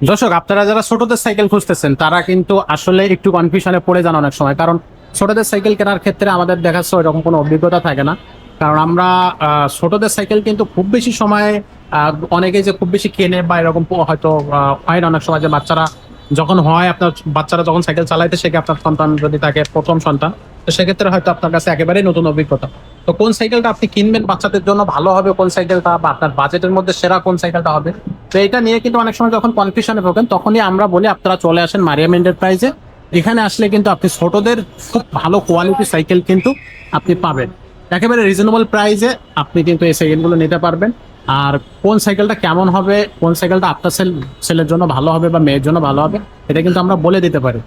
দর্শক, আপনারা যারা ছোটদের সাইকেল খুঁজতেছেন তারা কিন্তু আসলে একটু কনফিউশনে পড়ে যান অনেক সময়। কারণ ছোটদের সাইকেল কেনার ক্ষেত্রে আমাদের দেখাচ্ছে ওইরকম কোনো অভিজ্ঞতা থাকে না। কারণ আমরা ছোটদের সাইকেল কিন্তু খুব বেশি সময় অনেকে যে খুব বেশি কেনে বা এরকম হয়তো হয় না। অনেক সময় যে বাচ্চারা যখন হয়, আপনার বাচ্চারা যখন সাইকেল চালাইতে শেখে, আপনার সন্তান যদি থাকে প্রথম সন্তান, তো সেক্ষেত্রে হয়তো আপনার কাছে একেবারেই নতুন অভিজ্ঞতা। তো কোন সাইকেলটা আপনি কিনবেন বাচ্চাদের জন্য ভালো হবে, কোন সাইকেলটা বা আপনার বাজেটের মধ্যে সেরা কোন সাইকেলটা হবে, তো এটা নিয়ে কিন্তু অনেক সময় যখন কনফিউশনে ভোগেন তখনই আমরা বলি আপনারা চলে আসেন মারিয়াম এন্টারপ্রাইজে। এখানে আসলে কিন্তু আপনি ছোটদের খুব ভালো কোয়ালিটি সাইকেল কিন্তু আপনি পাবেন একেবারে রিজনেবল প্রাইসে। আপনি কিন্তু এই সাইকেলগুলো নিতে পারবেন। আর কোন সাইকেলটা কেমন হবে, কোন সাইকেলটা আপনার ছেলের জন্য ভালো হবে বা মেয়ের জন্য ভালো হবে, এটা কিন্তু আমরা বলে দিতে পারি।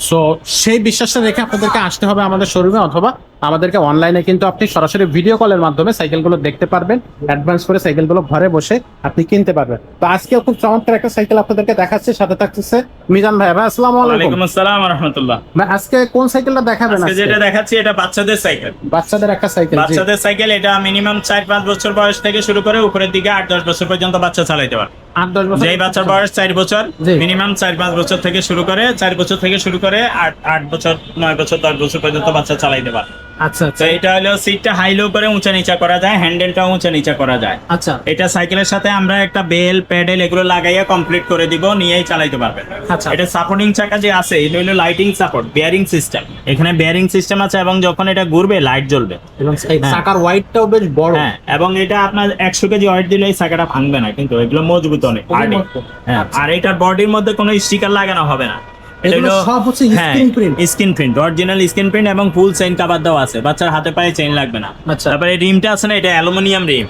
সো সেই বিশ্বাসটা রেখে আপনাদেরকে আসতে হবে আমাদের শোরুমে, অথবা আমাদেরকে অনলাইনে কিন্তু আপনি সরাসরি ভিডিও কলের মাধ্যমে সাইকেলগুলো দেখতে পারবেন। অ্যাডভান্স করে সাইকেলগুলো ঘরে বসে আপনি কিনতে পারবেন। তো আজকেও খুব চমৎকার একটা সাইকেল আপনাদেরকে দেখাচ্ছে, সাথে থাকতেছে মিজান ভাই। ভাই আসসালামু আলাইকুম। ওয়ালাইকুম আসসালাম ওয়া রাহমাতুল্লাহ। ভাই আজকে কোন সাইকেলটা দেখাবেন? আজকে যেটা দেখাচ্ছি এটা বাচ্চাদের সাইকেল। বাচ্চাদের একটা সাইকেল। বাচ্চাদের সাইকেল, এটা মিনিমাম 4-5 বছর বয়স থেকে শুরু করে উপরের দিকে 8-10 বছর পর্যন্ত বাচ্চা চালাতে পারে। 8-10 বছর? যেই বাচ্চার বয়স 4 বছর, জি। মিনিমাম 4-5 বছর থেকে শুরু করে 4 বছর থেকে শুরু করে 8 বছর 9 বছর 10 বছর পর্যন্ত বাচ্চা চালাতে পারে। আচ্ছা তো আচ্ছা এটা হলো সিটটা হাই লো করে উঁচা নিচা করা যায়, হ্যান্ডেলটাও উঁচা নিচা করা যায়। আচ্ছা এটা সাইকেলের সাথে আমরা একটা বেল প্যাডেল এগুলো লাগাইয়া কমপ্লিট করে দিব, নিয়েই চালাইতে পারবেন। আচ্ছা। এটা সাপোর্টিং চাকা যে আছে এটা হলো লাইটিং সাপোর্ট, বিয়ারিং সিস্টেম। এখানে বিয়ারিং সিস্টেম আছে এবং যখন এটা ঘুরবে লাইট জ্বলবে। এবং এই হ্যাঁ। চাকার ওয়াইডটাও বেশ বড়। হ্যাঁ, এবং এটা আপনার 100 কেজি ওয়েট দিলে এই চাকাটা ভাঙবে না, কিন্তু এগুলো মজবুত অনেক hardy। হ্যাঁ, আচ্ছা। আর এটার বডির মধ্যে কোনো স্টিকার লাগানো হবে না। এগুলো সব হচ্ছে screen print. Screen print, original screen print এবং ফুল চেইন কভার দেওয়া আছে, বাচ্চার হাতে পায়ে চেইন লাগবে না। আচ্ছা। তারপরে রিমটা আছে না, এটা অ্যালুমিনিয়াম রিম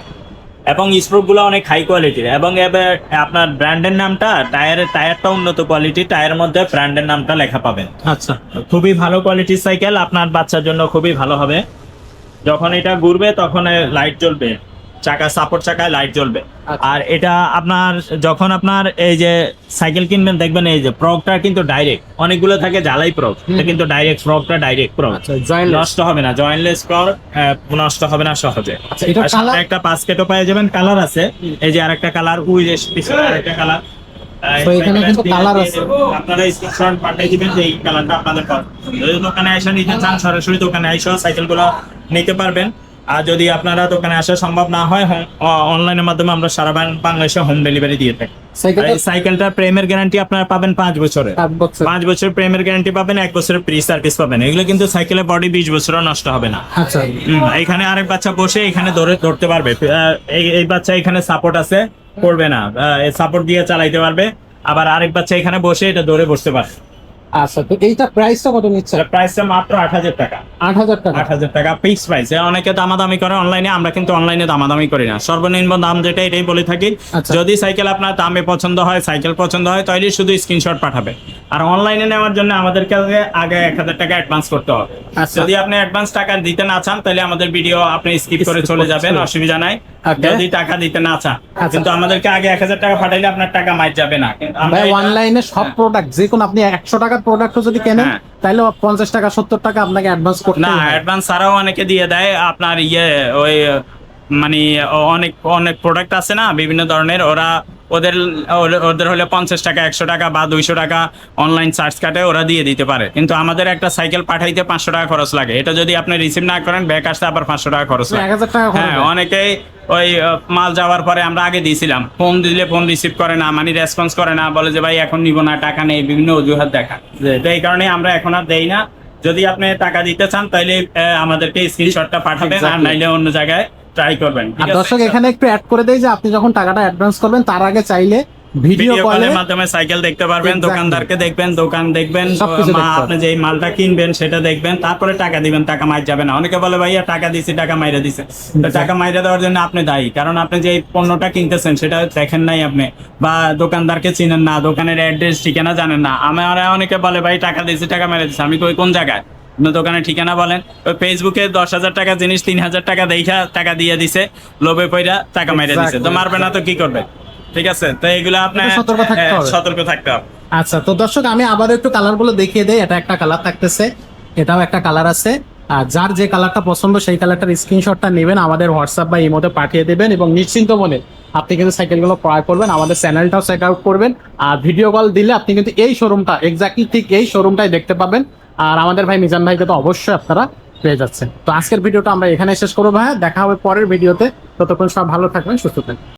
এবং স্প্রোকগুলো অনেক হাই কোয়ালিটির। এবং এবার আপনার ব্র্যান্ডের নামটা, টায়ারটা উন্নত কোয়ালিটির, টায়ারের মধ্যে ব্র্যান্ডের নামটা লেখা পাবেন। আচ্ছা খুবই ভালো কোয়ালিটির সাইকেল, আপনার বাচ্চার জন্য খুবই ভালো হবে। যখন এটা ঘুরবে তখন লাইট জ্বলবে, চাকা সাপোর্ট চাকায় লাইট জ্বলবে। আচ্ছা। আর এটা আপনার যখন আপনার এই যে সাইকেল কিনবেন দেখবেন এই যে প্রগটা কিন্তু ডাইরেক্ট, অনেকগুলো থাকে জ্বালাই প্রগ, এটা কিন্তু ডাইরেক্ট প্রগটা ডাইরেক্ট প্রগ, আচ্ছা, jointless। নষ্ট হবে না, জয়েন্টলেস প্রগ, নষ্ট হবে না সহজে। আচ্ছা, এটার আর সাথে colour? একটা বাস্কেটও পেয়ে যাবেন, কালার আছে এই যে আরেকটা কালার, ওই যে পিছনে আরেকটা কালার। তো এখানে কিন্তু কালার আছে। আপনারা স্ক্রিনশট পাঠিয়ে দিবেন যে এই কালারটা আপনাদের পছন্দ। যদি দোকানে এসে নিতে চান সরাসরি দোকানে এসে সাইকেলগুলো নিতে পারবেন। আর যদি আপনারা দোকানে আসা সম্ভব না হয়, অনলাইনের মাধ্যমে আমরা সারা বাংলাদেশে হোম ডেলিভারি দিয়ে থাকি। সাইকেলটার প্রেমের গ্যারান্টি আপনারা পাবেন 5 বছরের। 5 বছর প্রেমের গ্যারান্টি পাবেন, 1 বছরের ফ্রি সার্ভিস পাবেন। এগুলো কিন্তু সাইকেলের বডি 20 বছরও নষ্ট হবে না। আচ্ছা। এখানে আরেক বাচ্চা বসে এখানে ধরতে পারবে। এই বাচ্চা এখানে সাপোর্ট আছে, পড়বে না, সাপোর্ট দিয়ে চালাইতে পারবে। আবার আরেক বাচ্চা এখানে বসে এটা ধরে বসতে পারবে। আচ্ছা, তো এইটা প্রাইসটা কত নিচ্ছে? প্রাইসটা মাত্র 8,000 টাকা। 8,000 টাকা? 8,000 টাকা ফিক্স প্রাইস। অনেকে দামাদামি করে অনলাইনে, আমরা কিন্তু অনলাইনে দামাদামি করি না, সর্বনিম্ন দাম যেটা এটাই বলে থাকি। আচ্ছা। যদি সাইকেল আপনার দামে পছন্দ হয়, সাইকেল পছন্দ হয়, তাহলে শুধু স্ক্রিনশট পাঠাবে। আর অনলাইনে নেওয়ার জন্য আমাদেরকে আগে 1,000 টাকা অ্যাডভান্স করতে হবে। আচ্ছা। যদি আপনি অ্যাডভান্স টাকা দিতে না চান তাহলে আমাদের ভিডিও আপনি স্কিপ করে চলে যাবেন, অসুবিধা নাই। Okay. যদি টাকা দিতে না চান, আচ্ছা। কিন্তু আমাদেরকে আগে 1,000 টাকা পাঠাইলে আপনার টাকা মাইর যাবে না। কিন্তু আমরা ভাই এটা- অনলাইনে সব প্রোডাক্ট, যে কোনো আপনি 100 টাকার প্রোডাক্টও যদি কেনেন হ্যাঁ। তাহলে 50 টাকা 70 টাকা আপনাকে অ্যাডভান্স করতে না, হবে। অ্যাডভান্স ছাড়াও অনেকে দিয়ে দেয় আপনার ওই মানে অনেক অনেক প্রোডাক্ট আছে না বিভিন্ন ধরনের, ওদের হলে 50 টাকা 100 টাকা বা 200 টাকা অনলাইন চার্জ কাটে, ওরা দিয়ে দিতে পারে। কিন্তু আমাদের একটা সাইকেল পাঠাইতে 500 টাকা খরচ লাগে। এটা যদি আপনি রিসিভ না করেন, ব্যাক আসতে আবার 500 টাকা খরচ লাগে। 1000 টাকা খরচ হ্যাঁ, হয়। অনেকেই ওই মাল যাওয়ার পরে আমরা আগে দিয়েছিলাম, ফোন দিলে ফোন রিসিভ করে না, মানে রেসপন্স করে না, বলে যে ভাই এখন নিব না, টাকা নেই, বিভিন্ন অজুহাত দেখা। তো এই কারণে আমরা এখন আর দেই না। যদি আপনি টাকা দিতে চান তাহলে আমাদেরকে স্ক্রিনশটটা পাঠাবেন, আর Exactly. নাইলে অন্য জায়গায় ট্রাই করবেন। আর দর্শক এখানে একটু অ্যাড করে দেই যে আপনি যখন টাকাটা অ্যাডভান্স করবেন তার আগে চাইলে ভিডিও ভিডিও কলে কলের মাধ্যমে সাইকেল দেখতে পারবেন, Exactly. দোকানদারকে দেখবেন, দোকান দেখবেন, সবকিছু দেখতে পারবেন। আপনি যে মালটা কিনবেন সেটা দেখবেন, তারপরে টাকা দিবেন, টাকা মাইর যাবে না। অনেকে বলে ভাইয়া টাকা দিছি, টাকা মাইরা দিছে। তো টাকা মাইরা দেওয়ার জন্য আপনি দায়ী, কারণ আপনি যে পণ্যটা কিনতেছেন সেটা দেখেন নাই আপনি, বা দোকানদারকে চিনেন না, দোকানের অ্যাড্রেস ঠিকানা জানেন না। আমার অনেকে বলে ভাই টাকা দিছি, টাকা মাইরা দিছে। আমি কই কোন জায়গায়? দোকানের ঠিকানা বলেন। ওই ফেসবুকে 10,000 টাকা জিনিস 3,000 টাকা দেখা টাকা দিয়ে দিছে, লোভে পইরা টাকা মাইরা দিছে। তো মারবে না তো কি করবে? ঠিক আছে, তো এগুলো আপনার এটা সতর্ক থাকতে হবে। সতর্ক থাকতে হবে। আচ্ছা, তো দর্শক আমি আবার একটু কালারগুলো দেখিয়ে দেই। এটা একটা কালার থাকতেছে, এটাও একটা কালার আছে। আর যার যে কালারটা পছন্দ সেই কালারটার স্ক্রিনশটটা নেবেন, আমাদের হোয়াটসঅ্যাপ বা ইমোতে পাঠিয়ে দেবেন এবং নিশ্চিন্ত মনে আপনি কিন্তু সাইকেলগুলো ক্রয় করবেন, আমাদের চ্যানেলটাও চেক আউট করবেন, আর ভিডিও কল দিলে আপনি কিন্তু এই শোরুমটা এক্স্যাক্টলি ঠিক এই শোরুমটাই দেখতে পাবেন। আর আমাদের ভাই মিজান ভাইকে তো অবশ্যই আপনারা পেয়ে যাচ্ছেন। তো আজকের ভিডিওটা আমরা এখানে শেষ করবো ভাই, দেখা হবে পরের ভিডিওতে। ততক্ষণ সব ভালো থাকবেন, সুস্থ থাকবেন।